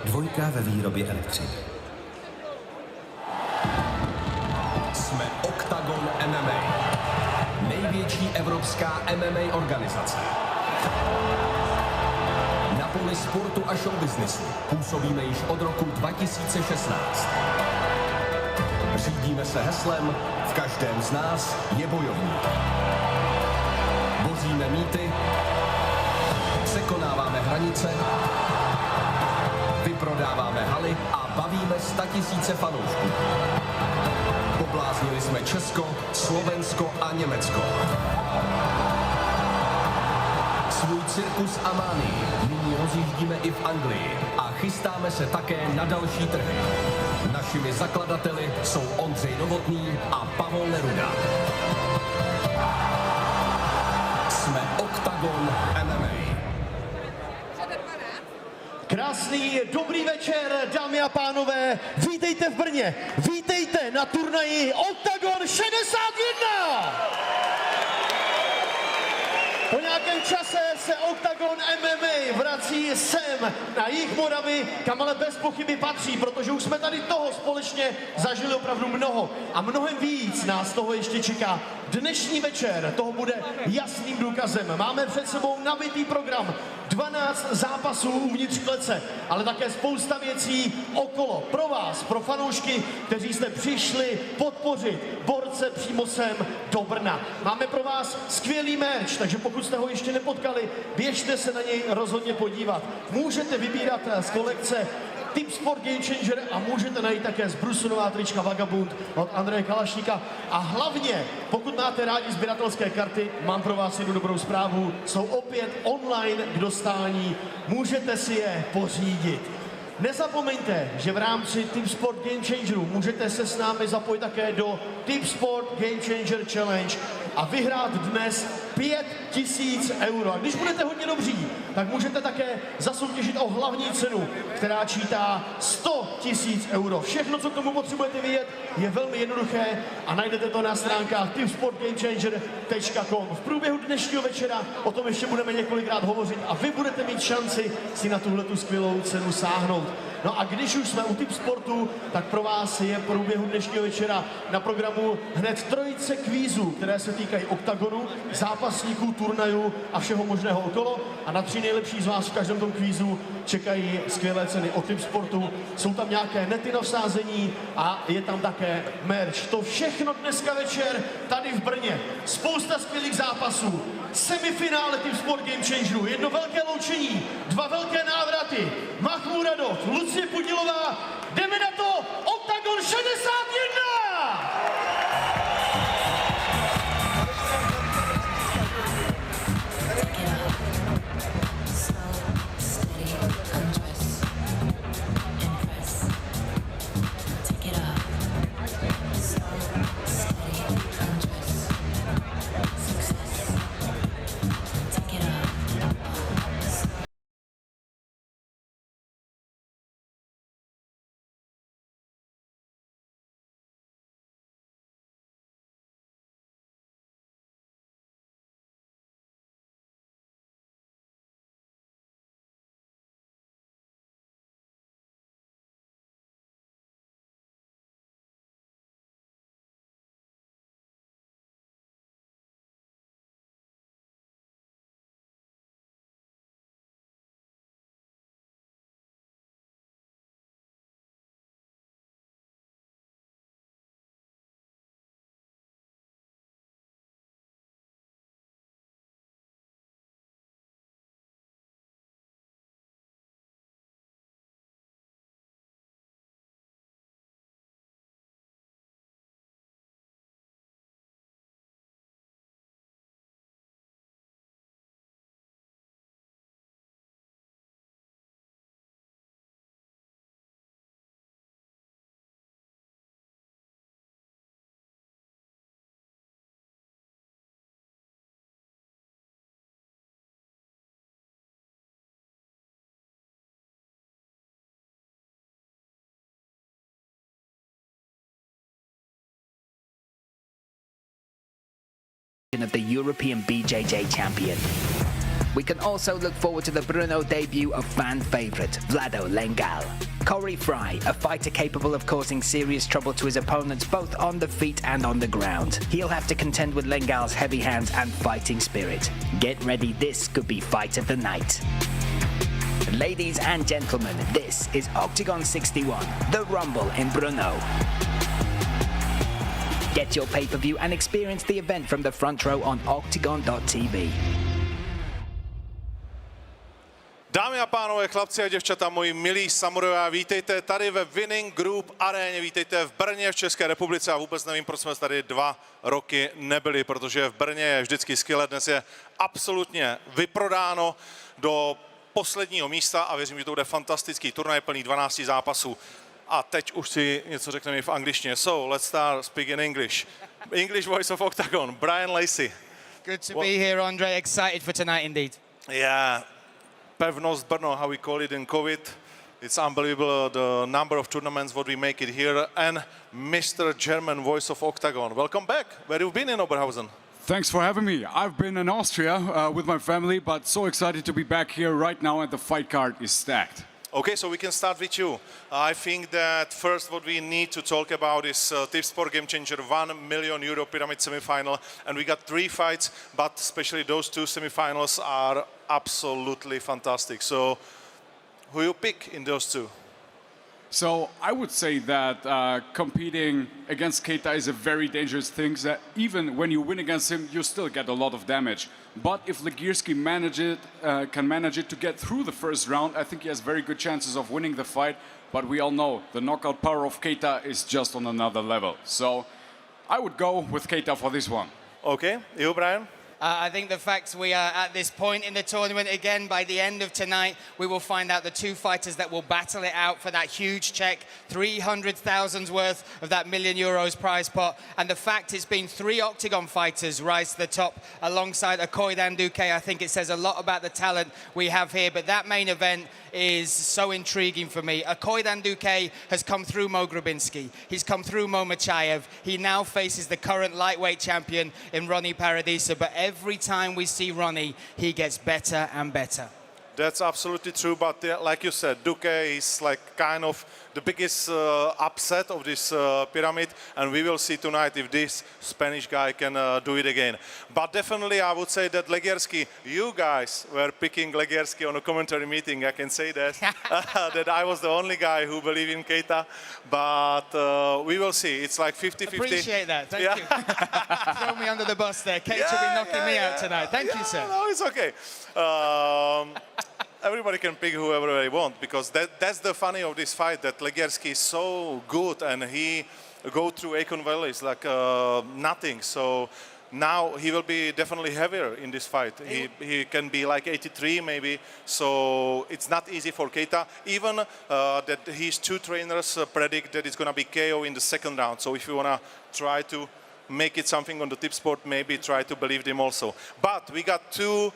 Dvojka ve výrobě elektřiny. Jsme OKTAGON MMA. Největší evropská MMA organizace. Na poli sportu a showbiznesu působíme již od roku 2016. Řídíme se heslem v každém z nás je bojovník. Boříme mýty, překonáváme hranice, vyprodáváme haly a bavíme 100 000 fanoušků. Pobláznili jsme Česko, Slovensko a Německo. Svůj cirkus a mánii nyní rozjíždíme i v Anglii a chystáme se také na další trhy. Našimi zakladateli jsou Ondřej Novotný a Pavol Neruda. Jsme OKTAGON MMA. Krásný, dobrý večer, dámy a pánové, vítejte v Brně, vítejte na turnaji OKTAGON 61! Po nějakém čase se OKTAGON MMA vrací sem na jih Moravy, kam ale bez pochyby patří, protože už jsme tady toho společně zažili opravdu mnoho a mnohem víc nás toho ještě čeká. Dnešní večer toho bude jasným důkazem. Máme před sebou nabitý program, 12 zápasů uvnitř klece, ale také spousta věcí okolo. Pro vás, pro fanoušky, kteří jste přišli podpořit borce přímo sem do Brna. Máme pro vás skvělý merch, takže pokud jste ho ještě nepotkali, běžte se na něj rozhodně podívat. Můžete vybírat z kolekce Tip Sport Game Changer a můžete najít také zbrusunová trička Vagabund od Andreje Kalašníka. A hlavně, pokud máte rádi sběratelské karty, mám pro vás jednu dobrou zprávu. Jsou opět online k dostání, můžete si je pořídit. Nezapomeňte, že v rámci Tip Sport Game Changeru můžete se s námi zapojit také do Tip Sport Game Changer Challenge a vyhrát dnes 5 000 euro. A když budete hodně dobří, tak můžete také zasoutěžit o hlavní cenu, která čítá 100 000 euro. Všechno, co k tomu potřebujete vědět, je velmi jednoduché a najdete to na stránkách tipsportgamechanger.com. V průběhu dnešního večera o tom ještě budeme několikrát hovořit a vy budete mít šanci si na tuhletu skvělou cenu sáhnout. No a když už jsme u Tip Sportu, tak pro vás je v průběhu dnešního večera na programu hned trojice kvízů, které se týkají OKTAGONu, zápasníků, turnajů a všeho možného okolo. A na 3 nejlepší z vás v každém tom kvízu čekají skvělé ceny od Tip Sportu. Jsou tam nějaké nety na vsázení a je tam také merch. To všechno dneska večer tady v Brně. Spousta skvělých zápasů. Semifinále Tip Sport Game Changeru, jedno velké loučení, 2 velké návraty. Mahmud Radov, Lucie Pudilová, jdeme na to, OKTAGON 61! of the European BJJ champion. We can also look forward to the Brno debut of fan favourite Vlado Lengal. Corey Fry, a fighter capable of causing serious trouble to his opponents both on the feet and on the ground. He'll have to contend with Lengal's heavy hands and fighting spirit. Get ready, this could be fight of the night. Ladies and gentlemen, this is Octagon 61, The Rumble in Brno. Get your pay-per-view and experience the event from the front row on octagon.tv. Dámy a pánové, chlapci a děvčata, moji milí samurajové, vítejte tady ve Winning Group aréně, vítejte v Brně v České republice a vůbec nevím, proč jsme tady 2 roky nebyli, protože v Brně je vždycky skvělé, dnes je absolutně vyprodáno do posledního místa a věřím, že to bude fantastický turnaj plný 12 zápasů. A teď už si něco řekneme v angličtině. So, let's start speak in English. English voice of Octagon, Brian Lacey. Good to be here, Andre. Excited for tonight indeed. Yeah. Pevnost Brno, how we call it in COVID. It's unbelievable the number of tournaments what we make it here. And Mr. German voice of Octagon. Welcome back. Where have you been in Oberhausen? Thanks for having me. I've been in Austria with my family, but so excited to be back here right now, and the fight card is stacked. Okay, so we can start with you. I think that first what we need to talk about is Tipsport Game Changer, €1 million pyramid semifinal, and we got 3 fights, but especially those 2 semifinals are absolutely fantastic. So who you pick in those 2? So I would say that competing against Keita is a very dangerous thing, that even when you win against him, you still get a lot of damage. But if Legierski can manage it to get through the first round, I think he has very good chances of winning the fight. But we all know the knockout power of Keita is just on another level. So I would go with Keita for this one. Okay, you, Brian? I think the fact we are at this point in the tournament, again, by the end of tonight, we will find out the 2 fighters that will battle it out for that huge check, 300,000 worth of that €1 million prize pot. And the fact it's been 3 Octagon fighters rise to the top alongside Akoy Danduke, I think it says a lot about the talent we have here. But that main event is so intriguing for me. Akoy Danduke has come through Mo Grabinski. He's come through Mo Machayev. He now faces the current lightweight champion in Ronnie Paradisa. But every time we see Ronnie, he gets better and better. That's absolutely true, but like you said, Duque is like kind of the biggest upset of this pyramid, and we will see tonight if this Spanish guy can do it again. But definitely I would say that Legierski, you guys were picking Legierski on a commentary meeting, I can say that, that I was the only guy who believed in Keita, but we will see. It's like 50-50. Appreciate that, thank you. Throw me under the bus there. Keita will be knocking me out tonight. Thank you, sir. No, it's okay. Everybody can pick whoever they want, because that's the funny of this fight, that Legierski is so good and he go through Akon Valley is like nothing. So now he will be definitely heavier in this fight. He can be like 83 maybe. So it's not easy for Keita. Even that his 2 trainers predict that it's going to be KO in the 2nd round. So if you want to try to make it something on the tip sport, maybe try to believe them also. But we got 2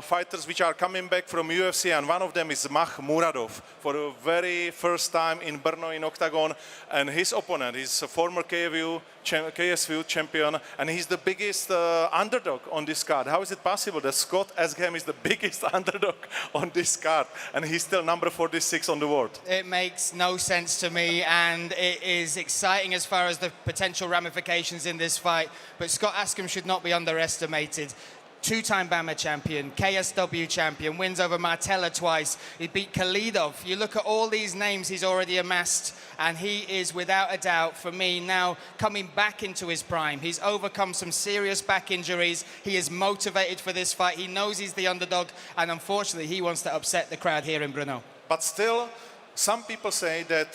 fighters which are coming back from UFC, and one of them is Mach Muradov for the very first time in Brno in Octagon, and his opponent is a former KSV champion, and he's the biggest underdog on this card. How is it possible that Scott Esgham is the biggest underdog on this card and he's still number 46 on the world? It makes no sense to me, and it is exciting as far as the potential ramifications in this fight, but Scott Esgham should not be underestimated. 2-time BAMA champion, KSW champion, wins over Martella twice. He beat Khalidov. You look at all these names he's already amassed, and he is, without a doubt, for me, now coming back into his prime. He's overcome some serious back injuries. He is motivated for this fight. He knows he's the underdog, and unfortunately, he wants to upset the crowd here in Brno. But still, some people say that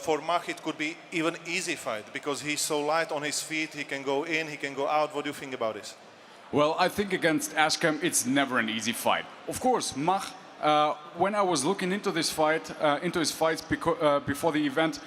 for Mach it could be even easy fight, because he's so light on his feet. He can go in, he can go out. What do you think about this? Well, I think against Esgham, it's never an easy fight. Of course, Mach, when I was looking into this fight, into his fights before the event,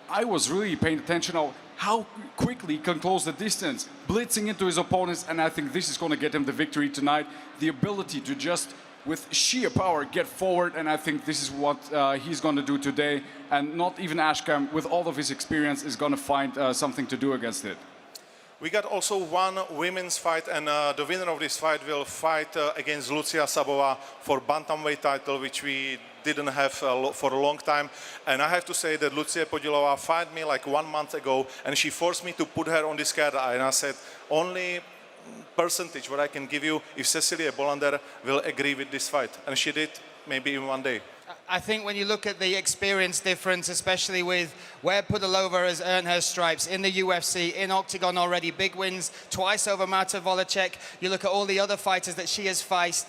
I was really paying attention on how quickly he can close the distance, blitzing into his opponents, and I think this is going to get him the victory tonight. The ability to just, with sheer power, get forward, and I think this is what he's going to do today. And not even Esgham, with all of his experience, is going to find something to do against it. We got also one women's fight, and the winner of this fight will fight against Lucia Sabova for bantamweight title, which we didn't have for a long time. And I have to say that Lucia Podilova fought me like 1 month ago, and she forced me to put her on this card. And I said, only percentage what I can give you if Cecilia Bolander will agree with this fight. And she did, maybe in 1 day. I think when you look at the experience difference, especially with where Pudilova has earned her stripes in the UFC, in Octagon already, big wins, twice over Marta Volacek. You look at all the other fighters that she has faced.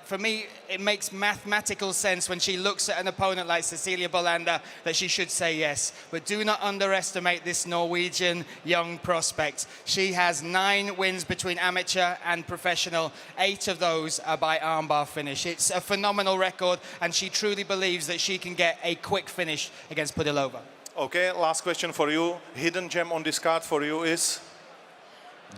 For me, it makes mathematical sense when she looks at an opponent like Cecilia Bolander that she should say yes. But do not underestimate this Norwegian young prospect. She has 9 wins between amateur and professional. 8 of those are by armbar finish. It's a phenomenal record, and she truly believes that she can get a quick finish against Pudilova. Okay, last question for you. Hidden gem on this card for you is?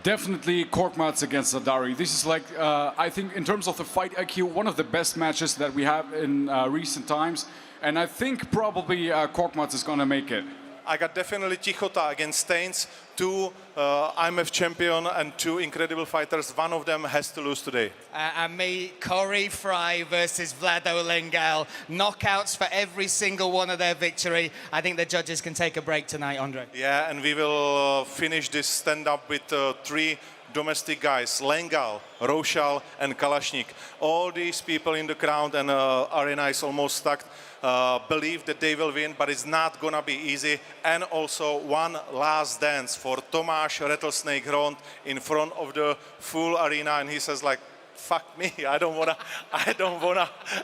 Definitely Korkmaz against Zadari. This is like, I think in terms of the fight IQ, one of the best matches that we have in recent times. And I think probably Korkmaz is going to make it. I got definitely Tichota against Staines, 2 IMF champion and 2 incredible fighters. One of them has to lose today. And me, Corey Fry versus Vlado Lengal. Knockouts for every single one of their victory. I think the judges can take a break tonight, Andre. Yeah, and we will finish this stand-up with 3 domestic guys, Lengal, Rochal and Kalashnik. All these people in the crowd and arena is almost stuck. Believe that they will win, but it's not gonna be easy. And also one last dance for Tomáš Rattlesnake Hront in front of the full arena, and he says like, fuck me, I don't wanna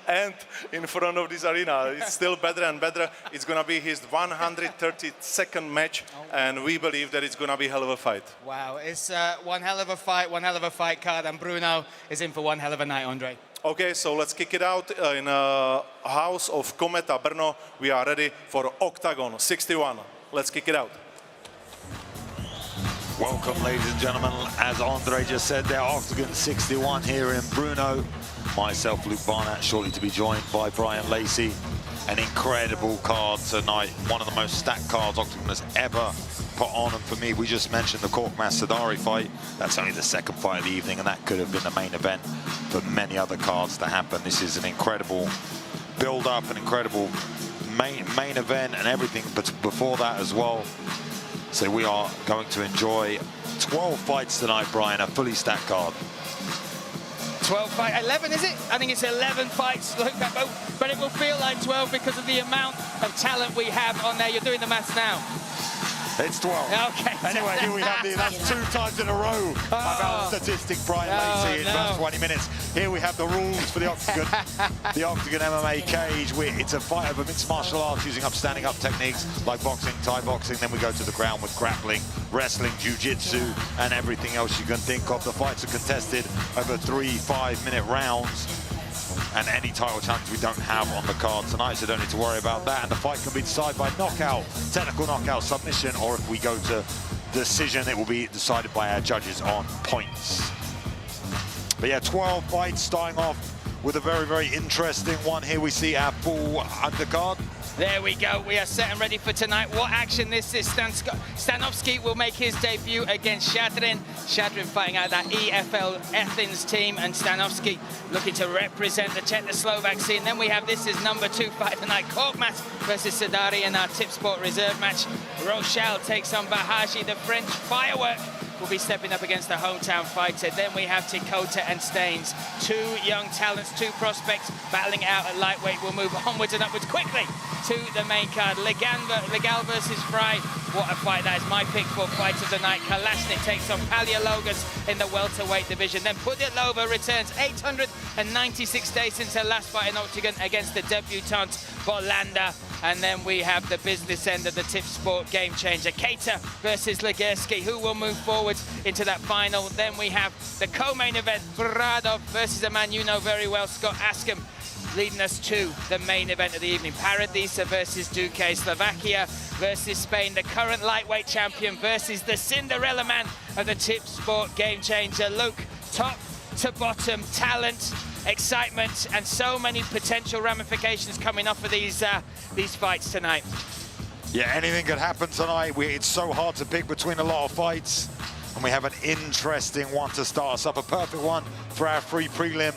end in front of this arena. It's still better and better. It's gonna be his 132nd match, and we believe that it's gonna be a hell of a fight. Wow, it's one hell of a fight card, and Bruno is in for one hell of a night, Andre. Okay, so let's kick it out in house of Kometa Brno. We are ready for Octagon 61. Let's kick it out. Welcome, ladies and gentlemen. As Andre just said, they're Octagon 61 here in Brno. Myself, Luke Barnett, shortly to be joined by Brian Lacey. An incredible card tonight. One of the most stacked cards Octagon has ever put on. And for me, we just mentioned the Korkmaz Sadari fight. That's only the second fight of the evening, and that could have been the main event for many other cards to happen. This is an incredible build-up, an incredible main event, and everything but before that as well. So we are going to enjoy 12 fights tonight, Brian, a fully stacked card. 12 fights, 11 is it? I think it's 11 fights, but it will feel like 12 because of the amount of talent we have on there. You're doing the maths now. It's 12. Okay. Anyway, here we have that's 2 times in a row of our statistic, Brian Lacey, in about 20 minutes. Here we have the rules for the Octagon, the Octagon MMA cage. It's a fight of a mixed martial arts using standing up techniques like boxing, Thai boxing. Then we go to the ground with grappling, wrestling, jiu-jitsu, and everything else you can think of. The fights are contested over 3 5-minute rounds. And any title challenge we don't have on the card tonight, so don't need to worry about that. And the fight can be decided by knockout, technical knockout, submission, or if we go to decision, it will be decided by our judges on points. But yeah, 12 fights, starting off with a very, very interesting one. Here we see our full undercard. There we go. We are set and ready for tonight. What action this is. Stanovsky will make his debut against Shadrin. Shadrin fighting out that EFL Athens team, and Stanovsky looking to represent the Czechoslovak scene. Then we have this is number 2 fight tonight. Korkmaz versus Sadari in our Tip Sport reserve match. Rochal takes on Bahaji. The French firework will be stepping up against the hometown fighter. Then we have Tichota and Staines. 2 young talents, 2 prospects battling out at lightweight. We'll move onwards and upwards quickly to the main card. Legal versus Fry. What a fight. That is my pick for fight of the night. Kalashnik takes on Paleologus in the welterweight division. Then Pudilova returns 896 days since her last fight in Octagon against the debutante Bolander. And then we have the business end of the Tip Sport game changer, Keita versus Legersky, who will move forward into that final. Then we have the co-main event, Bradov versus a man you know very well, Scott Askham, leading us to the main event of the evening. Paradisa versus Duque, Slovakia versus Spain, the current lightweight champion versus the Cinderella man of the Tip Sport game changer. Luke, top to bottom, talent, excitement, and so many potential ramifications coming off of these fights tonight. Yeah, anything could happen tonight. It's so hard to pick between a lot of fights. and we have an interesting one to start us up. A perfect one for our free prelim.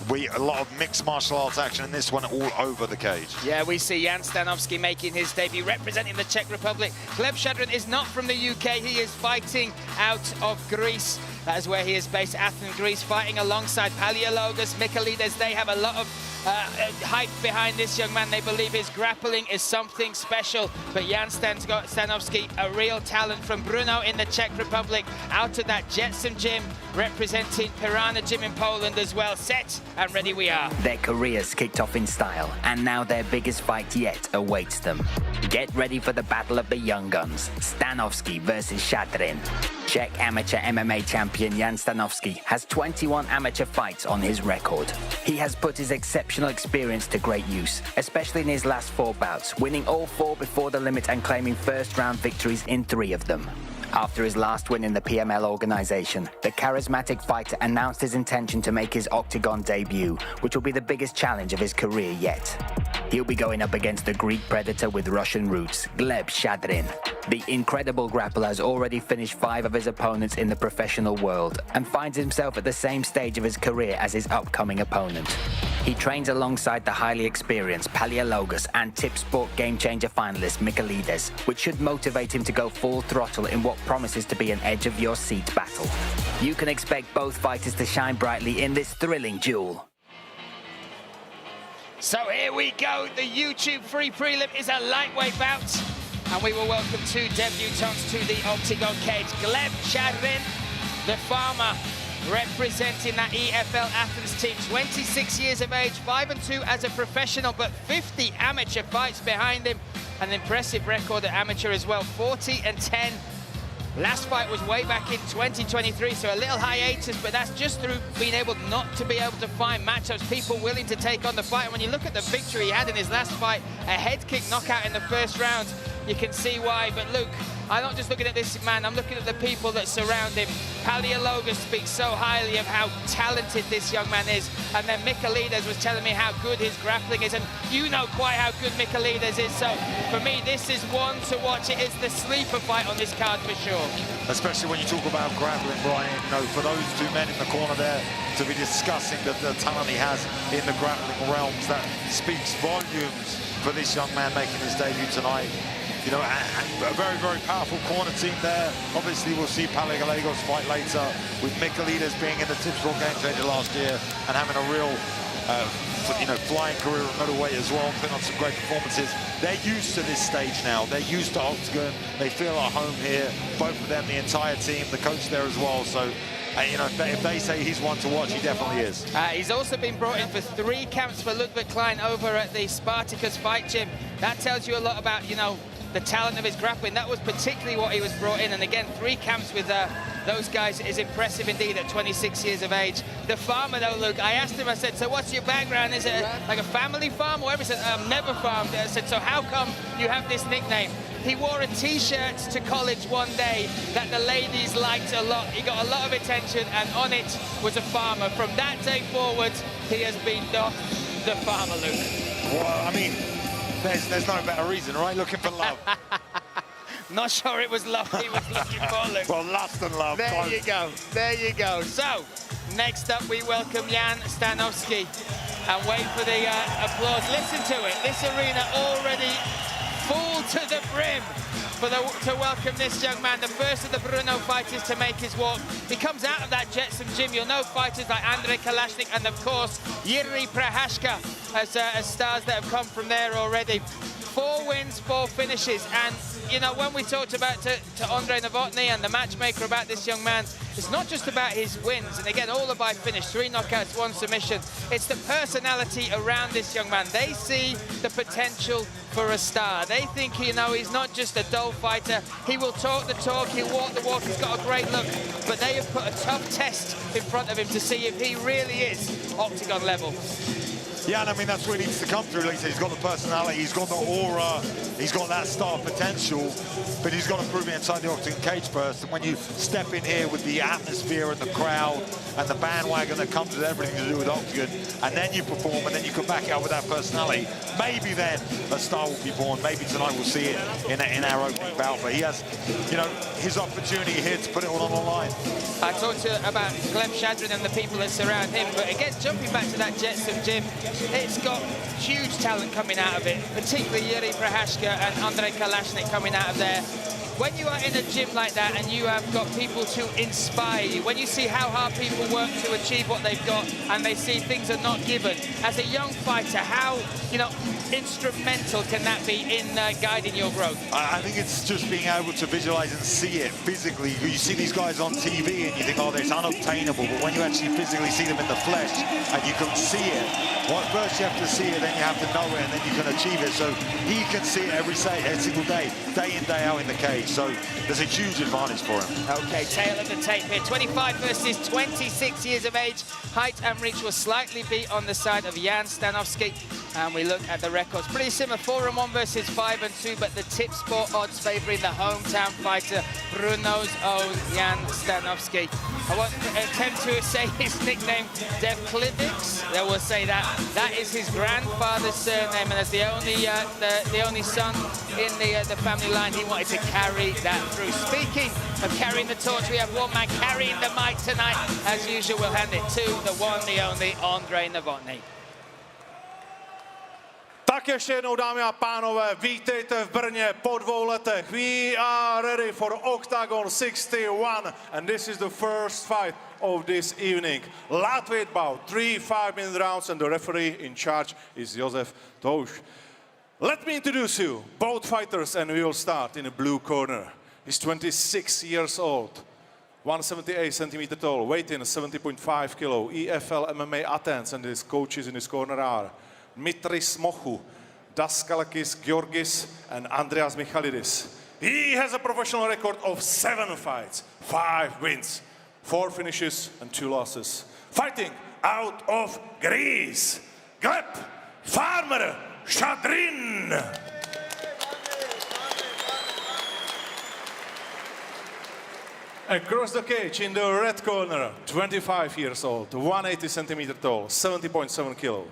A lot of mixed martial arts action in this one all over the cage. Yeah, we see Jan Stanovsky making his debut, representing the Czech Republic. Gleb Shadrin is not from the UK. He is fighting out of Greece. That is where he is based, Athens, Greece, fighting alongside Paleologus, Michaelides. They have a lot of hype behind this young man. They believe his grappling is something special. But Jan Stanovsky, a real talent from Brno in the Czech Republic, out of that Jetsam gym, representing Piranha Gym in Poland as well. Set and ready we are. Their careers kicked off in style, and now their biggest fight yet awaits them. Get ready for the battle of the young guns, Stanovsky versus Shadrin. Czech amateur MMA champion Jan Stanovsky has 21 amateur fights on his record. He has put his exceptional experience to great use, especially in his last 4 bouts, winning all 4 before the limit and claiming first-round victories in 3 of them. After his last win in the PML organization, the charismatic fighter announced his intention to make his Octagon debut, which will be the biggest challenge of his career yet. He'll be going up against the Greek predator with Russian roots, Gleb Shadrin. The incredible grappler has already finished 5 of his opponents in the professional world and finds himself at the same stage of his career as his upcoming opponent. He trains alongside the highly experienced Paleologus and Tip Sport Game Changer finalist Michaelides, which should motivate him to go full throttle in what promises to be an edge-of-your-seat battle. You can expect both fighters to shine brightly in this thrilling duel. So here we go. The YouTube free prelim is a lightweight bout. And we will welcome 2 debutants to the Octagon cage. Gleb Shadrin, the farmer, representing that EFL Athens team. 26 years of age, 5-2 as a professional, but 50 amateur fights behind him. An impressive record at amateur as well, 40-10. Last fight was way back in 2023, so a little hiatus, but that's just through being able not to be able to find matchups, people willing to take on the fight. And when you look at the victory he had in his last fight, a head kick knockout in the first round, you can see why. But Luke, I'm not just looking at this man, I'm looking at the people that surround him. Paleologus speaks so highly of how talented this young man is. And then Michaelides was telling me how good his grappling is. And you know quite how good Michaelides is. So for me, this is one to watch. It is the sleeper fight on this card for sure. Especially when you talk about grappling, Brian, you know, for those 2 men in the corner there to be discussing the talent he has in the grappling realms, that speaks volumes for this young man making his debut tonight. You know, and a very, very powerful corner team there. Obviously, we'll see Paleologus fight later, with Michaelides being in the Tip Sport Game Changer last year and having a real, you know, flying career at middleweight as well, putting on some great performances. They're used to this stage now. They're used to Octagon. They feel at home here. Both of them, the entire team, the coach there as well. So, you know, if they say he's one to watch, he definitely is. He's also been brought in for 3 camps for Ludwig Klein over at the Spartacus Fight Gym. That tells you a lot about, you know, the talent of his grappling. That was particularly what he was brought in. And again, 3 camps with those guys is impressive indeed at 26 years of age. The farmer though, Luke, I asked him, I said, so what's your background? Is it like a family farm or whatever? He said, I've never farmed. I said, so how come you have this nickname? He wore a t-shirt to college one day that the ladies liked a lot. He got a lot of attention, and on it was a farmer. From that day forward, he has been the farmer, Luke. Well, I mean, there's no better reason, right? Looking for love. Not sure it was love he was looking for, Luke. Well, lust and love. There close. you go. There you go. So, next up, we welcome Jan Stanovsky. And wait for the applause. Listen to it. This arena already full to the brim to welcome this young man, the first of the Brno fighters to make his walk. He comes out of that Jetsam gym. You'll know fighters like Andrei Kalashnik and, of course, Yuri Prahashka as stars that have come from there already. 4 wins, 4 finishes. And, you know, when we talked about to Andrei Novotny and the matchmaker about this young man, it's not just about his wins. And again, all by finish, 3 knockouts, 1 submission. It's the personality around this young man. They see the potential for a star. They think, you know, he's not just a dull fighter. He will talk the talk, he'll walk the walk, he's got a great look. But they have put a tough test in front of him to see if he really is Octagon level. Yeah, and I mean, that's where he needs to come through. Like you said, he's got the personality, he's got the aura, he's got that star potential, but he's got to prove it inside the octagon cage first. And when you step in here with the atmosphere and the crowd and the bandwagon that comes with everything to do with octagon, and then you perform, and then you come back out with that personality, maybe then a star will be born. Maybe tonight we'll see it in our opening bout. But he has, you know, his opportunity here to put it all on the line. I talked about Gleb Shadrin and the people that surround him, but again, jumping back to that Jetsam gym, it's got huge talent coming out of it, particularly Yuri Prohashka and Andrei Kalashnik coming out of there. When you are in a gym like that and you have got people to inspire you, when you see how hard people work to achieve what they've got and they see things are not given, as a young fighter, how, you know, instrumental can that be in guiding your growth? I think it's just being able to visualize and see it physically. You see these guys on TV and you think, oh, it's unobtainable, but when you actually physically see them in the flesh and you can see it, well, first you have to see it, then you have to know it, and then you can achieve it. So he can see it every single day in, day out in the cage. So there's a huge advantage for him. Okay, tail of the tape here. 25 versus 26 years of age. Height and reach will slightly be on the side of Jan Stanovsky. And we look at the records. Pretty similar, 4-1 versus 5-2, but the tip sport odds favouring the hometown fighter, Brno's own Jan Stanovsky. I won't attempt to say his nickname, Dev Klivix. They will say that. That is his grandfather's surname, and as the only son in the family line, he wanted to carry that through. Speaking of carrying the torch, we have one man carrying the mic tonight. As usual, we'll hand it to the one, the only, Andrej Novotný. Tak ještě jednou, dámy a pánové, vítejte v Brně po 2 letech. We are ready for Octagon 61, and this is the first fight of this evening. Lightweight bout, 3 5-minute rounds, and the referee in charge is Josef Touš. Let me introduce you, both fighters, and we will start in the blue corner. He's 26 years old, 178 centimeter tall, weight in 70.5 kilo, EFL MMA Athens, and his coaches in his corner are Mitris Mochu, Daskalakis Georgis, and Andreas Michalidis. He has a professional record of 7 fights, 5 wins, 4 finishes, and 2 losses. Fighting out of Greece, Gleb Farmer Shadrin. Across the cage in the red corner, 25 years old, 180 centimeter tall, 70.7 kilo.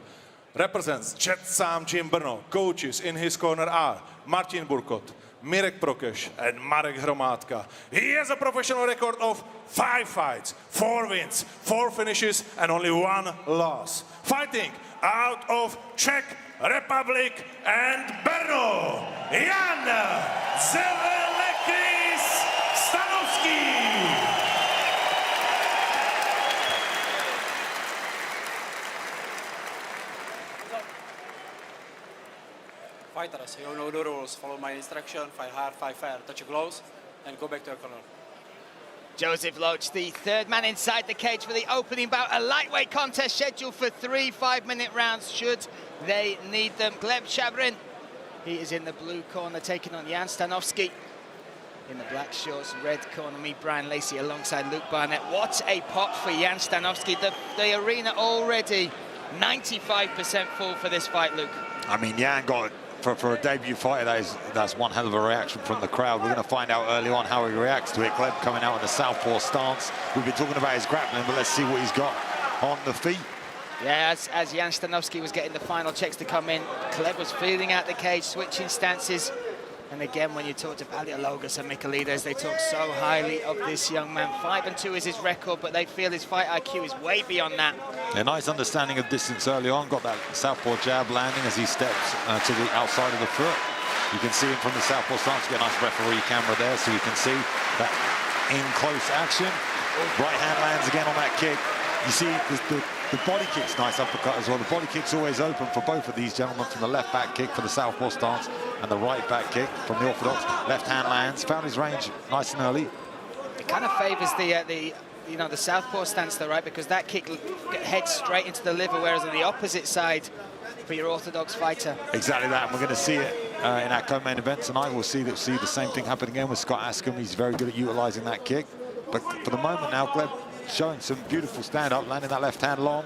Represents Jetsam Gym Brno. Coaches in his corner are Martin Burkot, Mirek Prokeš, and Marek Hromádka. He has a professional record of 5 fights, 4 wins, 4 finishes, and only 1 loss. Fighting out of Czech Republic and Brno, Jan Stanovsky. Fighters, you know the rules. Follow my instruction, fight hard, fight fair, touch your gloves, and go back to your corner. Joseph Loach, the third man inside the cage for the opening bout. A lightweight contest scheduled for 3 5-minute rounds should they need them. Gleb Shadrin, he is in the blue corner taking on Jan Stanovsky. In the black shorts, red corner, me, Brian Lacey, alongside Luke Barnett. What a pop for Jan Stanovsky. The arena already 95% full for this fight, Luke. I mean, Jan got, for a debut fighter, that's one hell of a reaction from the crowd. We're going to find out early on how he reacts to it. Gleb coming out in the southpaw stance. We've been talking about his grappling, but let's see what he's got on the feet. Yeah, as Jan Stanovsky was getting the final checks to come in, Gleb was feeling out the cage, switching stances. And again, when you talk to Paleologos and Michaelides, they talk so highly of this young man. 5-2 is his record, but they feel his fight IQ is way beyond that. A nice understanding of distance early on. Got that southpaw jab landing as he steps to the outside of the foot. You can see him from the southpaw stance. Get a nice referee camera there, so you can see that in close action. Right hand lands again on that kick. You see the body kick's nice uppercut as well. The body kick's always open for both of these gentlemen, from the left back kick for the southpaw stance and the right back kick from the orthodox. Left hand lands, found his range nice and early. It kind of favors the southpaw stance though, right? Because that kick heads straight into the liver, whereas on the opposite side for your orthodox fighter. Exactly that, and we're going to see it in our co-main event tonight. We'll see the same thing happen again with Scott Askham. He's very good at utilizing that kick. But for the moment now, Gleb showing some beautiful stand-up, landing that left hand long.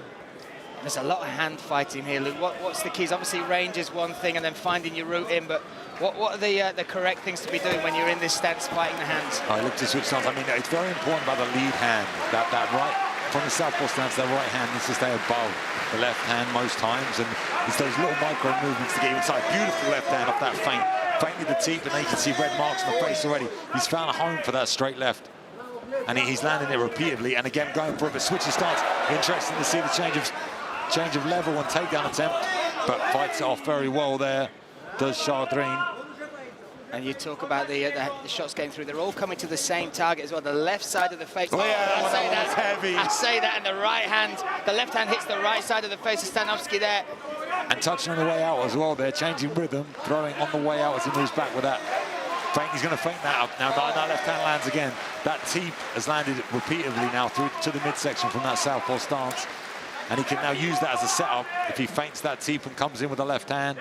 There's a lot of hand fighting here, Luke. What's the keys? Obviously, range is one thing, and then finding your route in. But what are the correct things to be doing when you're in this stance fighting the hands? I look to switch stance. I mean, it's very important about the lead hand. That right from the southpaw stance, that right hand needs to stay above the left hand most times, and it's those little micro movements to get you inside. Beautiful left hand off that feint. Feinted the teep, and then you can see red marks on the face already. He's found a home for that straight left, and he's landing it repeatedly. And again, going for it, but switches stance. Interesting to see the change of level and takedown attempt, but fights it off very well there, does Shadrin. And you talk about the shots going through, they're all coming to the same target as well, the left side of the face. Oh, yeah, that was heavy. I say that, and the right hand, the left hand hits the right side of the face of Stanovsky there. And touching on the way out as well, they're changing rhythm, throwing on the way out as he moves back with that feint. He's going to feint that up. Now that left hand lands again. That teep has landed repeatedly now through to the midsection from that southpaw stance. And he can now use that as a setup if he feints that teep and comes in with the left hand.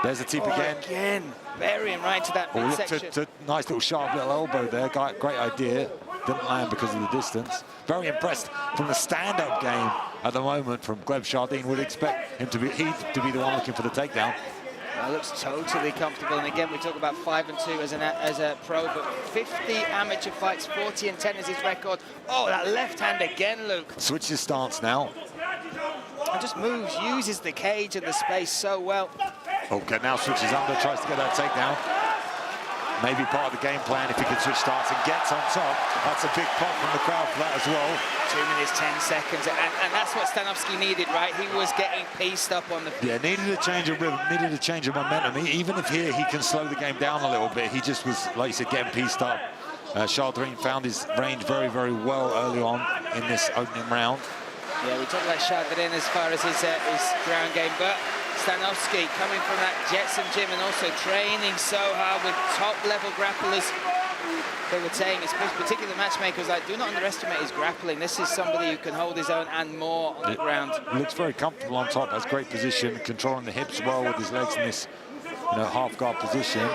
There's the teep again. Again, burying right into that midsection. Nice little sharp little elbow there. Great idea. Didn't land because of the distance. Very impressed from the stand-up game at the moment from Gleb Shadrin. Would expect him to be the one looking for the takedown. Well, looks totally comfortable. And again, we talk about 5-2 as a pro, but 50 amateur fights, 40-10 is his record. Oh, that left hand again, Luke. Switches stance now. And just moves, uses the cage and the space so well. Okay, now switches under, tries to get that takedown. Maybe part of the game plan if he can switch starts and gets on top. That's a big pop from the crowd for that as well. 2 minutes, 10 seconds, and that's what Stanovsky needed, right? He was getting pieced up on the... Yeah, needed a change of rhythm, needed a change of momentum. Even if here he can slow the game down a little bit, he just was, like you said, getting pieced up. Shadrin found his range very, very well early on in this opening round. Yeah, we talked about Shadrin as far as his ground game, but Stanovsky coming from that Jetson gym and also training so hard with top-level grapplers. They were saying, particularly the matchmakers, like, do not underestimate his grappling. This is somebody who can hold his own and more on the ground. Looks very comfortable on top, has great position, controlling the hips well with his legs in this, half guard position,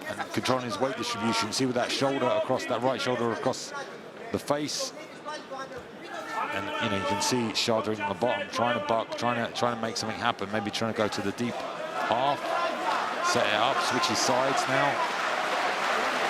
and controlling his weight distribution. See with that shoulder across, that right shoulder across the face. And you can see Shadrin on the bottom trying to buck, trying to make something happen. Maybe trying to go to the deep half, set it up, switches sides now.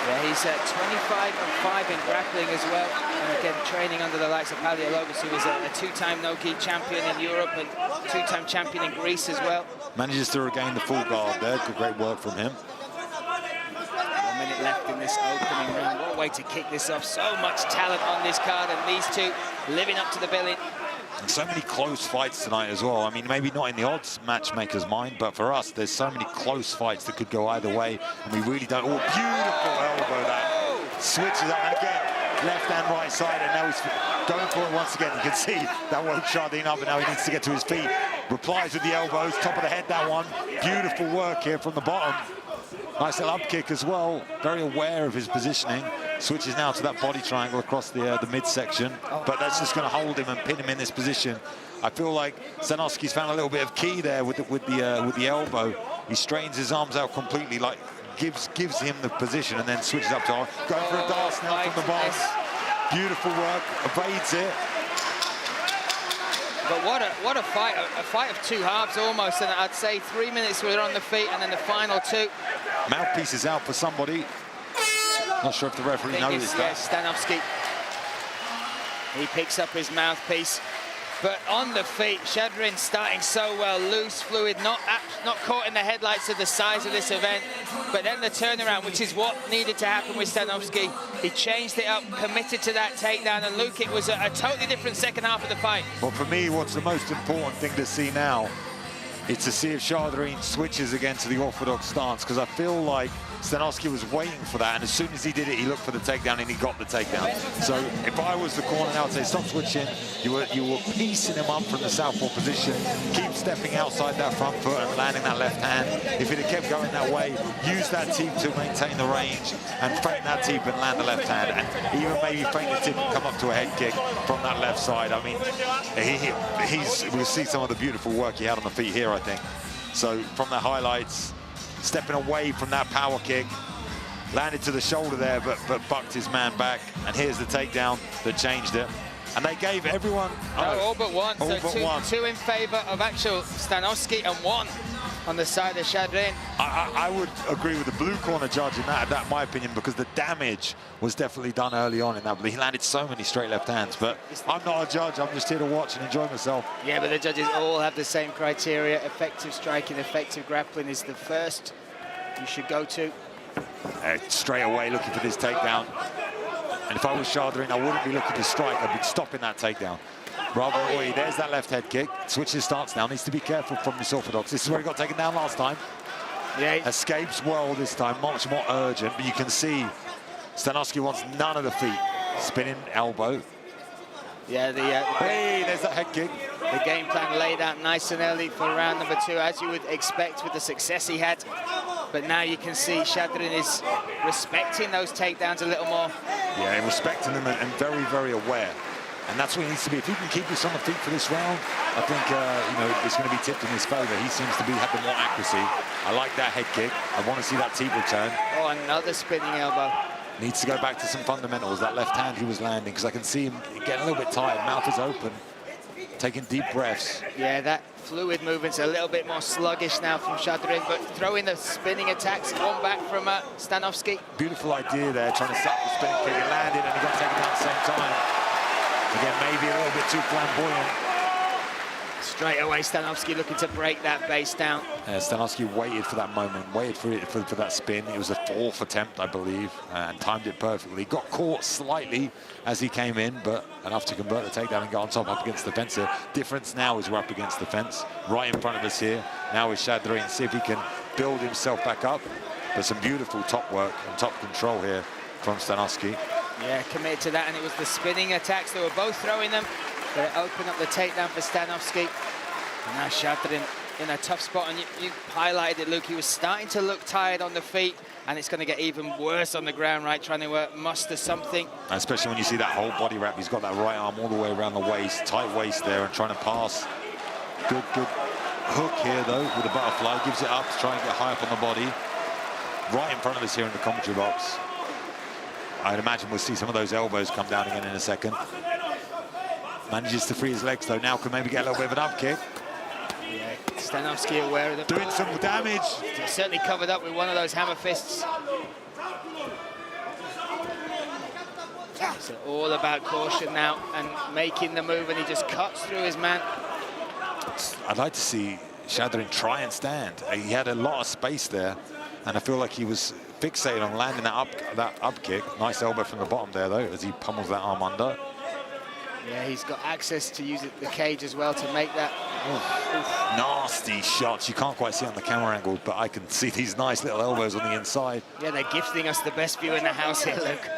Yeah, he's 25-5 in grappling as well. And again, training under the likes of Paleologos, who is a two-time no-gi champion in Europe and two-time champion in Greece as well. Manages to regain the full guard there. Great work from him. 1 minute left in this opening round. What a way to kick this off. So much talent on this card, and these two living up to the billing. And so many close fights tonight as well. I mean, maybe not in the odds matchmaker's mind, but for us, there's so many close fights that could go either way, and we really don't. Oh, beautiful elbow that switches up, and again, left hand, right side, and now he's going for it once again. You can see that woke Shadrin up, and now he needs to get to his feet. Replies with the elbows, top of the head, that one. Beautiful work here from the bottom. Nice little up kick as well. Very aware of his positioning. Switches now to that body triangle across the midsection, but that's just going to hold him and pin him in this position. I feel like Stanovsky's found a little bit of key there with the elbow. He straightens his arms out completely, like gives him the position, and then switches up to going for a dart now from the bottom. Beautiful work, evades it. But what a fight of two halves almost, and I'd say 3 minutes we're on the feet, and then the final two. Mouthpiece is out for somebody. Not sure if the referee noticed that. Stanovsky. He picks up his mouthpiece. But on the feet, Shadrin starting so well, loose, fluid, not caught in the headlights of the size of this event. But then the turnaround, which is what needed to happen with Stanovsky. He changed it up, committed to that takedown, and Luke, it was a totally different second half of the fight. Well, for me, what's the most important thing to see now is to see if Shadrin switches again to the orthodox stance, because I feel like Stanovsky was waiting for that, and as soon as he did it, he looked for the takedown, and he got the takedown. So if I was the corner now, I'd say stop switching. You were piecing him up from the southpaw position. Keep stepping outside that front foot and landing that left hand. If it had kept going that way, use that teep to maintain the range and feint that teep and land the left hand, and even maybe feint the tip and come up to a head kick from that left side. I mean, we'll see some of the beautiful work he had on the feet here, I think. So from the highlights, stepping away from that power kick, landed to the shoulder there, but bucked his man back, and here's the takedown that changed it. And they gave everyone... No, all but one. All So but one. two in favour of actual Stanovsky and one on the side of Shadrin. I would agree with the blue corner judge in that, my opinion, because the damage was definitely done early on in that. He landed so many straight left hands, but I'm not a judge. I'm just here to watch and enjoy myself. Yeah, but the judges all have the same criteria. Effective striking, effective grappling is the first you should go to. Straight away looking for this takedown. And if I was Shadrin, I wouldn't be looking to strike. I'd be stopping that takedown. Bravo, there's that left head kick. Switches stance now. Needs to be careful from this orthodox. This is where he got taken down last time. Yeah. Escapes well this time, much more urgent. But you can see Stanovsky wants none of the feet. Spinning elbow. Yeah, hey, there's that head kick. The game plan laid out nice and early for round number 2, as you would expect with the success he had. But now you can see Shadrin is respecting those takedowns a little more. Yeah, respecting them and very, very aware. And that's what he needs to be. If he can keep us on the feet for this round, I think, you know, it's going to be tipped in his favour. He seems to have the more accuracy. I like that head kick. I want to see that teep return. Oh, another spinning elbow. Needs to go back to some fundamentals. That left hand he was landing, because I can see him getting a little bit tired. Mouth is open, taking deep breaths. Yeah, that fluid movement's a little bit more sluggish now from Shadrin, but throwing the spinning attacks, one back from Stanovsky. Beautiful idea there, trying to set up the spinning kick. It landed and he got taken down at the same time. Again, maybe a little bit too flamboyant. Straight away, Stanovsky looking to break that base down. Stanovsky waited for that moment, waited for that spin. It was the 4th attempt, I believe, and timed it perfectly. Got caught slightly as he came in, but enough to convert the takedown and go on top up against the fence here. Difference now is we're up against the fence, right in front of us here. Now is Shadrin, see if he can build himself back up. But some beautiful top work and top control here from Stanovsky. Yeah, committed to that, and it was the spinning attacks. They were both throwing them, but it opened up the takedown for Stanovsky. And now Shadrin in a tough spot, and you highlighted it, Luke. He was starting to look tired on the feet, and it's going to get even worse on the ground, right? Trying to muster something. Especially when you see that whole body wrap. He's got that right arm all the way around the waist, tight waist there, and trying to pass. Good hook here, though, with the butterfly. Gives it up to try and get high up on the body. Right in front of us here in the commentary box. I'd imagine we'll see some of those elbows come down again in a second. Manages to free his legs, though. Now can maybe get a little bit of an up kick. Yeah, Stanovsky aware of the... Doing some damage. He's certainly covered up with one of those hammer fists. So all about caution now and making the move, and he just cuts through his man. I'd like to see Shadrin try and stand. He had a lot of space there, and I feel like he was fixated on landing that up kick. Nice elbow from the bottom there, though, as he pummels that arm under. Yeah, he's got access to use the cage as well to make that. Oof. Nasty shots. You can't quite see on the camera angle, but I can see these nice little elbows on the inside. Yeah, they're gifting us the best view in the house here, Luke.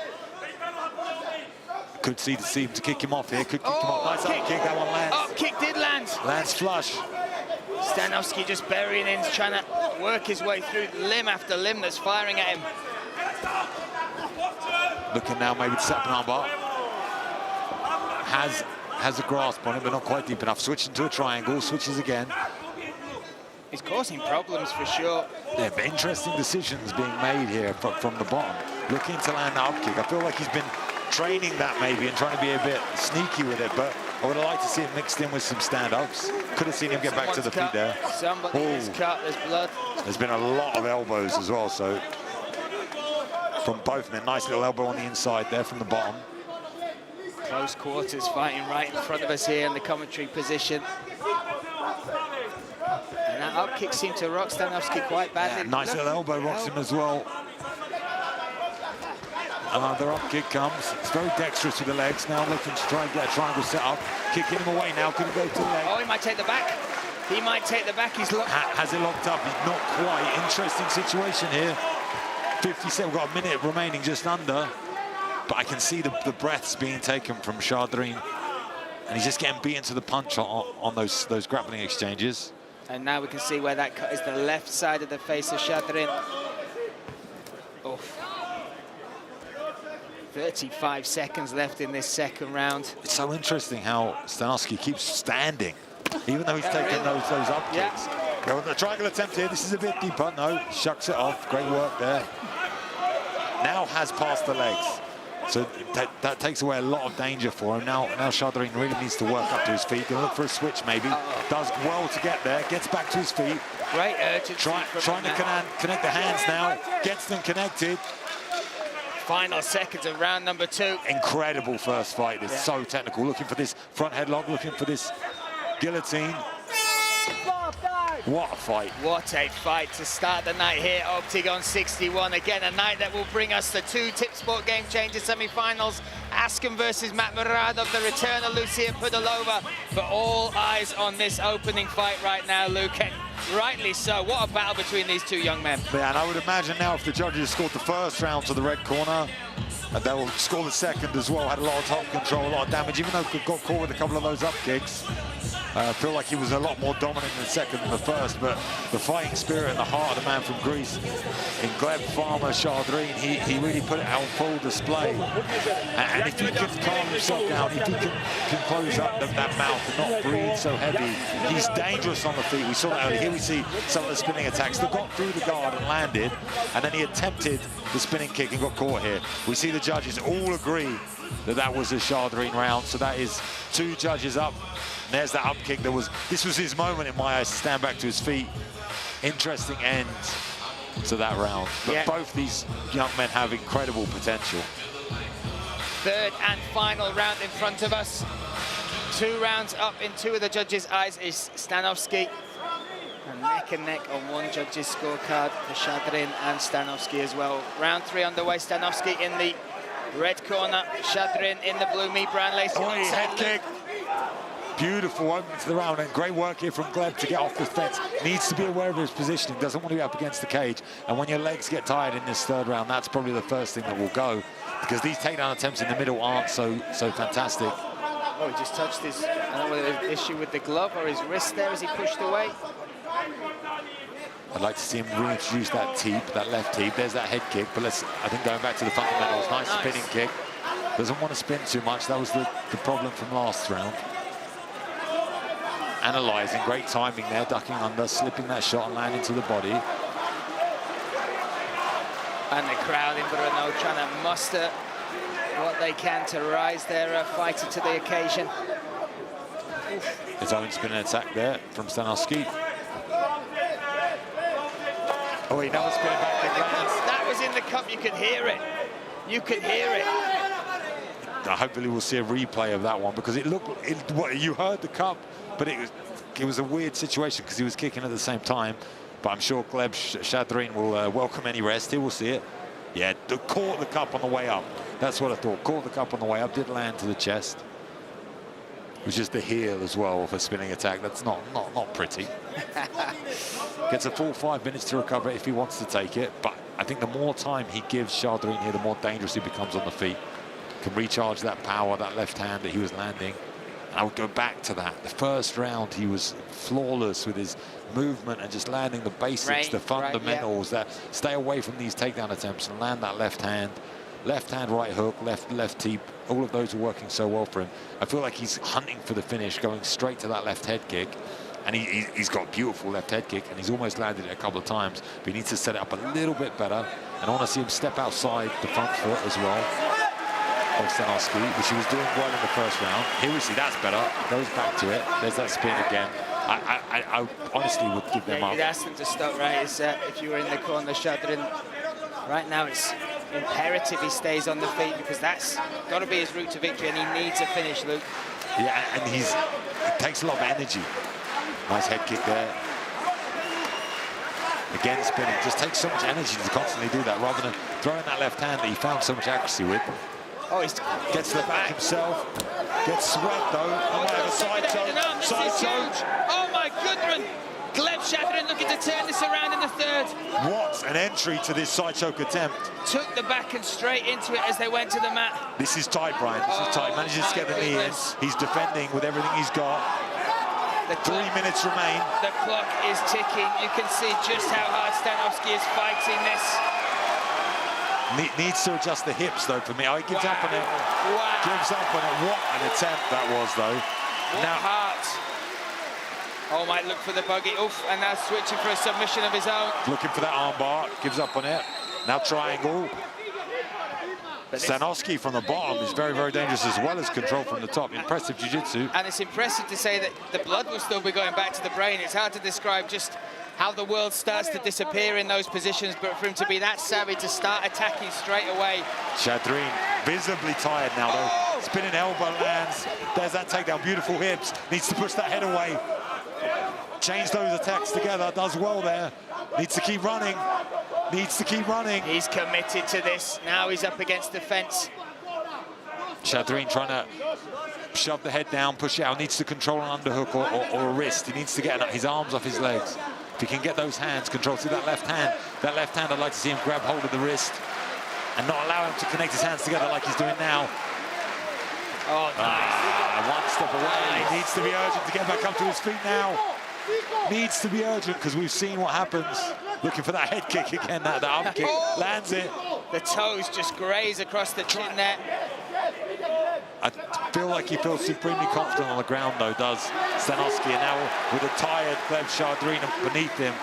Could see him to kick him off here. Could kick him off. Nice up kick. That one lands. Up kick did land. Lands flush. Stanovsky just burying in, trying to work his way through limb after limb that's firing at him. Looking now maybe to set up an armbar. Has a grasp on it, but not quite deep enough. Switching to a triangle, switches again. He's causing problems for sure. Yeah, but interesting decisions being made here from the bottom. Looking to land the up kick. I feel like he's been training that maybe and trying to be a bit sneaky with it, but I would have liked to see it mixed in with some stand-ups. Could have seen him get back to the feet there. Somebody is cut, there's blood. There's been a lot of elbows as well, so from both men. Nice little elbow on the inside there from the bottom. Close quarters fighting right in front of us here in the commentary position. And that up kick seemed to rock Stanovsky quite badly. Yeah, nice little elbow rocks him as well. Another up kick comes. It's very dexterous with the legs. Now looking to try and get a triangle set up. Kicking him away now. Could he go to the leg? Oh, he might take the back. He might take the back. He's locked. Has it locked up? He's not quite. Interesting situation here. 57. We've got a minute remaining, just under. But I can see the breaths being taken from Shadrin. And he's just getting beaten to the punch on those grappling exchanges. And now we can see where that cut is, the left side of the face of Shadrin. Oof. 35 seconds left in this second round. It's so interesting how Stanovsky keeps standing, even though he's taking those up kicks. Yeah. The triangle attempt here. This is a bit deeper. No, shucks it off. Great work there. Now has passed the legs. So that takes away a lot of danger for him. Now Shadrin really needs to work up to his feet. Gonna look for a switch maybe. Does well to get there. Gets back to his feet. Great urgency. Trying to connect the hands now. Gets them connected. Final seconds of round number 2. Incredible first fight. It's so technical. Looking for this front headlock. Looking for this guillotine. What a fight. What a fight to start the night here, Octagon 61. Again, a night that will bring us the 2 Tip Sport Game Changer semi-finals. Askham versus Matt Muradov, the return of Lucia Pudilova. But all eyes on this opening fight right now, Luke. And rightly so. What a battle between these 2 young men. Yeah, and I would imagine now if the judges scored the first round to the red corner, and they will score the second as well. Had a lot of top control, a lot of damage, even though he got caught with a couple of those up kicks. I feel like he was a lot more dominant in the second than the first, but the fighting spirit and the heart of the man from Greece in Gleb Farmer Shadrin, he really put it on full display. And if he can calm himself down, if he can close up that mouth and not breathe so heavy, he's dangerous on the feet. We saw that earlier. Here we see some of the spinning attacks that got through the guard and landed, and then he attempted the spinning kick and got caught here. We see the judges all agree that was a Shadrin round, so that is 2 judges up. And there's that up kick. This was his moment in my eyes to stand back to his feet. Interesting end to that round. But both these young men have incredible potential. 3rd and final round in front of us. 2 rounds up in 2 of the judges' eyes is Stanovsky. And neck and neck on 1 judge's scorecard for Shadrin and Stanovsky as well. Round 3 underway. Stanovsky in the red corner. Shadrin in the blue. Me, Brian Lacey. Oh, head kick. Beautiful opening to the round, and great work here from Gleb to get off the fence. Needs to be aware of his positioning, doesn't want to be up against the cage. And when your legs get tired in this 3rd round, that's probably the first thing that will go, because these takedown attempts in the middle aren't so fantastic. Oh, he just touched his, I don't know whether it was an issue with the glove or his wrist there as he pushed away. I'd like to see him reintroduce that teep, that left teep. There's that head kick, but I think going back to the fundamentals, nice spinning kick. Doesn't want to spin too much. That was the problem from last round. Analysing, great timing there, ducking under, slipping that shot and landing to the body. And the crowd in Brno trying to muster what they can to rise their fighter to the occasion. His own spinning attack there from Stanovsky. Oh, he never spinning back kick lands. That was in the cup, you could hear it. You could hear it. Hopefully we'll see a replay of that one, because you heard the cup, but it was a weird situation because he was kicking at the same time. But I'm sure Gleb Shadrin will welcome any rest. He will see it. Yeah, caught the cup on the way up. That's what I thought. Caught the cup on the way up, did land to the chest. It was just the heel as well of a spinning attack. That's not pretty. Gets a full 5 minutes to recover if he wants to take it. But I think the more time he gives Shadrin here, the more dangerous he becomes on the feet. Can recharge that power, that left hand that he was landing. And I would go back to that. The first round, he was flawless with his movement and just landing the basics, the fundamentals. That stay away from these takedown attempts and land that left hand, right hook, left teep. All of those are working so well for him. I feel like he's hunting for the finish, going straight to that left head kick. And he's got beautiful left head kick, and he's almost landed it a couple of times. But he needs to set it up a little bit better. And I want to see him step outside the front foot as well. Stanovsky, which he was doing well in the first round. Here we see that's better. Goes back to it. There's that spin again. I honestly would give them up. You'd ask them to stop, right? If you were in the corner, Shadrin. Right now, it's imperative he stays on the feet, because that's got to be his route to victory, and he needs a finish, Luke. Yeah, and it takes a lot of energy. Nice head kick there. Again, spinning. Just takes so much energy to constantly do that, rather than throwing that left hand that he found so much accuracy with. Oh, he gets to the back himself. Gets swept though. I might have a side choke. Side choke. Oh my goodness! Gleb Shadrin looking to turn this around in the 3rd. What an entry to this side choke attempt. Took the back and straight into it as they went to the mat. This is tight, Brian. This is tight. Manages to get the knee in. He's defending with everything he's got. 3 minutes remain. The clock is ticking. You can see just how hard Stanovsky is fighting this. Needs to adjust the hips, though, for me. Oh, he gives up on it. Wow. Gives up on it. What an attempt that was, though. Now, heart. Oh, might look for the buggy. Oof, and now switching for a submission of his own. Looking for that armbar. Gives up on it. Now triangle. Stanovsky from the bottom is very, very dangerous, as well as control from the top. Impressive jiu-jitsu. And it's impressive to say that the blood will still be going back to the brain. It's hard to describe just how the world starts to disappear in those positions, but for him to be that savvy to start attacking straight away. Shadrin visibly tired now, though. Spinning elbow lands. There's that takedown. Beautiful hips. Needs to push that head away. Change those attacks together. Does well there. Needs to keep running. Needs to keep running. He's committed to this. Now he's up against the fence. Shadrin trying to shove the head down, push it out. Needs to control an underhook or a wrist. He needs to get his arms off his legs. If he can get those hands controlled, see that left hand. That left hand, I'd like to see him grab hold of the wrist and not allow him to connect his hands together like he's doing now. Oh, nice. One step away. He needs to be urgent to get back up to his feet now. Needs to be urgent, because we've seen what happens. Looking for that head kick again, that up kick. Lands it. The toes just graze across the chin there. I feel like he feels supremely confident on the ground, though, does Stanovsky, and now with a tired Gleb Shadrin beneath him.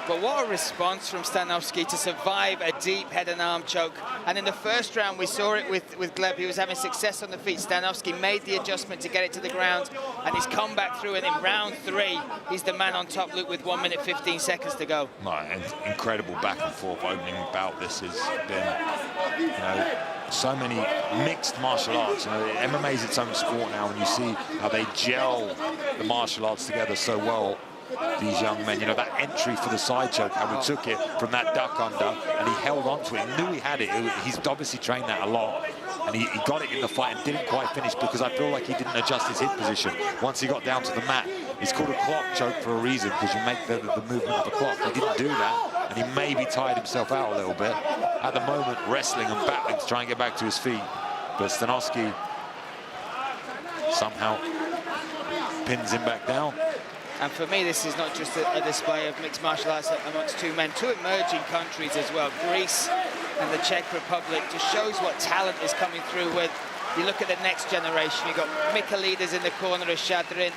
But what a response from Stanovsky to survive a deep head and arm choke. And in the first round, we saw it with Gleb. He was having success on the feet. Stanovsky made the adjustment to get it to the ground, and he's come back through. And in round 3, he's the man on top, Luke, with 1 minute 15 seconds to go. And incredible back and forth opening bout this has been, you know, so many mixed martial arts. You know, MMA is its own sport now, and you see how they gel the martial arts together so well. These young men, you know, that entry for the side choke, how he took it from that duck under and he held on to it, he knew he had it. He's obviously trained that a lot, and he got it in the fight and didn't quite finish, because I feel like he didn't adjust his hip position. Once he got down to the mat, it's called a clock choke for a reason, because you make the movement of the clock. He didn't do that, and he maybe tired himself out a little bit. At the moment, wrestling and battling to try and get back to his feet, but Stanovsky somehow pins him back down. And for me, this is not just a display of mixed martial arts amongst two men, two emerging countries as well, Greece and the Czech Republic. Just shows what talent is coming through with. You look at the next generation, you've got Michaelides in the corner of Shadrin,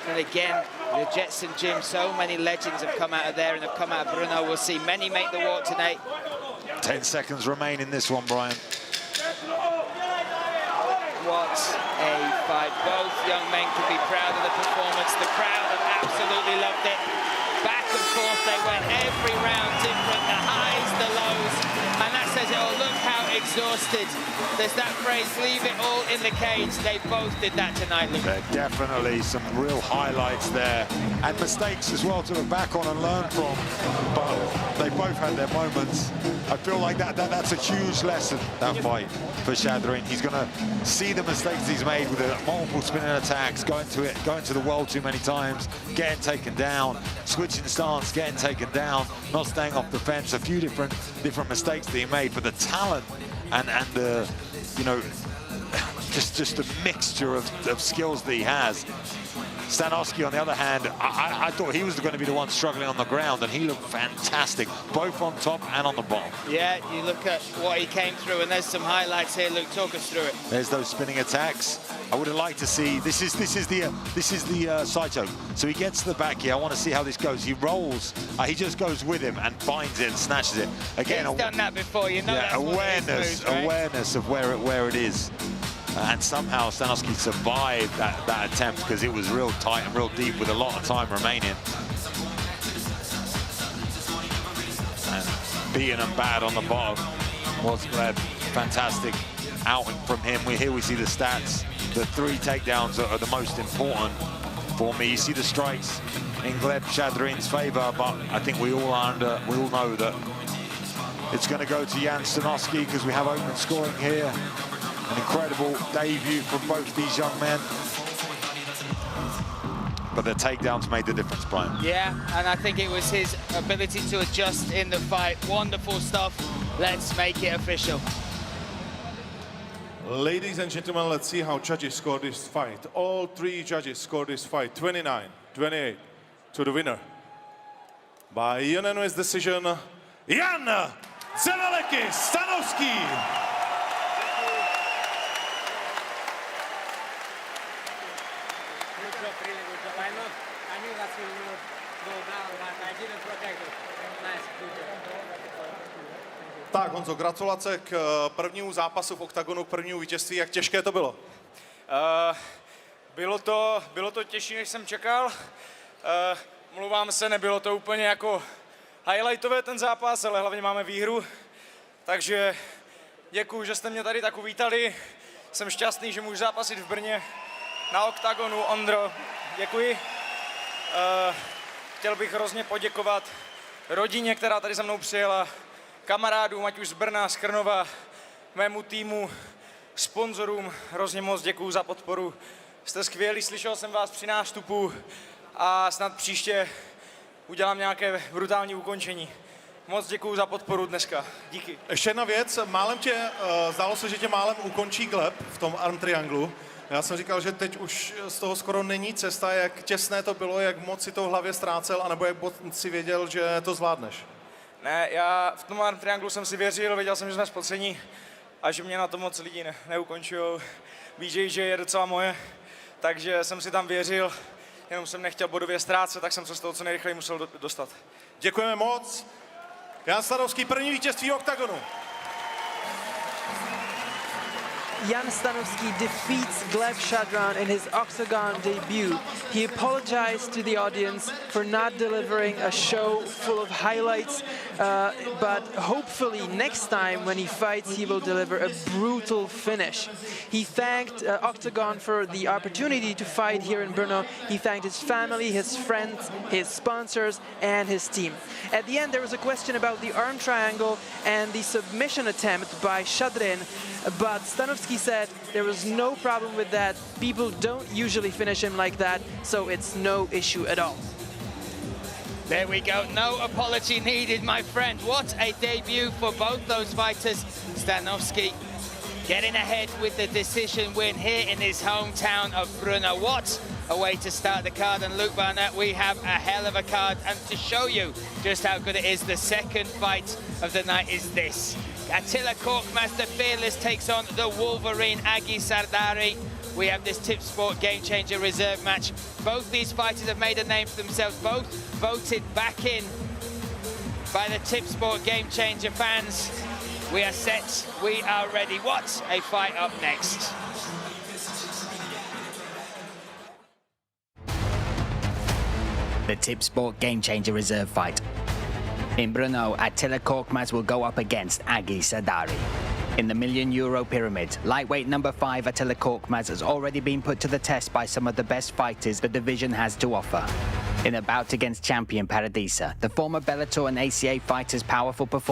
and again, the Jetson Gym, so many legends have come out of there and have come out of Brno. We'll see many make the walk tonight. 10 seconds remain in this one, Brian. What a fight. Both young men can be proud of the performance. The crowd have absolutely loved it. Back and forth they went, every round different, the highs, the lows, and that says it all. Look how exhausted. There's that phrase, leave it all in the cage. They both did that tonight, Luke. There are definitely some real highlights there, and mistakes as well to look back on and learn from, but they both had their moments. I feel like that's a huge lesson, that fight, for Shadrin. He's going to see the mistakes he's made with the multiple spinning attacks, going to the well too many times, getting taken down, switching stance, getting taken down, not staying off the fence. A few different mistakes that he made, but the talent and the, you know, just a mixture of skills that he has. Stanovsky, on the other hand, I thought he was going to be the one struggling on the ground, and he looked fantastic, both on top and on the bottom. Yeah, you look at what he came through, and there's some highlights here. Luke, talk us through it. There's those spinning attacks. I would have liked to see, this is the side choke. So he gets to the back here. I want to see how this goes. He rolls, he just goes with him and finds it and snatches it. Again, he's done that before, you know. Yeah, awareness of where it is. And somehow Stanovsky survived that attempt, because it was real tight and real deep with a lot of time remaining. And beaten and bad on the bottom was Gleb. Fantastic outing from him. Here we see the stats. The 3 takedowns are the most important for me. You see the strikes in Gleb Shadrin's favor, but I think we all know that it's going to go to Jan Stanovsky, because we have open scoring here. An incredible debut from both these young men. But the takedowns made the difference, Brian. Yeah, and I think it was his ability to adjust in the fight. Wonderful stuff. Let's make it official. Ladies and gentlemen, let's see how judges score this fight. All 3 judges scored this fight 29-28 to the winner. By unanimous decision, Jan Stanovsky. I knew that will not go down, but I didn't protect it. Nice. Tak, Honzo, gratulace k prvnímu zápasu v OKTAGONu, k prvnímu vítězství. Jak těžké to bylo? Bylo to těžší, než jsem čekal. Mluvám se, nebylo to úplně jako highlightové ten zápas, ale hlavně máme výhru. Takže děkuju, že jste mě tady tak uvítali. Jsem šťastný, že můžu zápasit v Brně na OKTAGONu. Ondro, děkuji. Chtěl bych hrozně poděkovat rodině, která tady za mnou přijela, kamarádům, ať už z Brna, z Krnova, mému týmu, sponzorům. Hrozně moc děkuju za podporu. Jste skvělí, slyšel jsem vás při nástupu a snad příště udělám nějaké brutální ukončení. Moc děkuju za podporu dneska. Díky. Ještě jedna věc, zdálo se, že tě málem ukončí Gleb v tom arm trianglu. Já jsem říkal, že teď už z toho skoro není cesta, jak těsné to bylo, jak moc si to v hlavě ztrácel, anebo jak moc si věděl, že to zvládneš. Ne, já v tom arm trianglu jsem si věřil, věděl jsem, že jsme spocení a že mě na to moc lidí neukončujou. Víš, že je docela moje, takže jsem si tam věřil, jenom jsem nechtěl bodově ztrácet, tak jsem se z toho co nejrychleji musel dostat. Děkujeme moc. Jan Stanovský, první vítězství OKTAGONu. Jan Stanovsky defeats Gleb Shadrin in his OKTAGON debut. He apologized to the audience for not delivering a show full of highlights, but hopefully next time when he fights he will deliver a brutal finish. He thanked OKTAGON for the opportunity to fight here in Brno. He thanked his family, his friends, his sponsors and his team. At the end there was a question about the arm triangle and the submission attempt by Shadrin, but Stanovsky said there was no problem with that. People don't usually finish him like that, so it's no issue at all. There we go, no apology needed, my friend. What a debut for both those fighters. Stanovsky getting ahead with the decision win here in his hometown of Brno. What a way to start the card. And Luke Barnett, we have a hell of a card. And to show you just how good it is, the second fight of the night is this. Attila Korkmaz, the Fearless, takes on the Wolverine Agi Sardari. We have this Tip Sport Game Changer reserve match. Both these fighters have made a name for themselves, both voted back in by the Tip Sport Game Changer fans. We are set, we are ready. What a fight up next. The Tip Sport Game Changer reserve fight. In Brno, Attila Korkmaz will go up against Agi Sardari. In the €1 million pyramid, lightweight number 5 Attila Korkmaz has already been put to the test by some of the best fighters the division has to offer. In a bout against champion Paradisa, the former Bellator and ACA fighter's powerful performance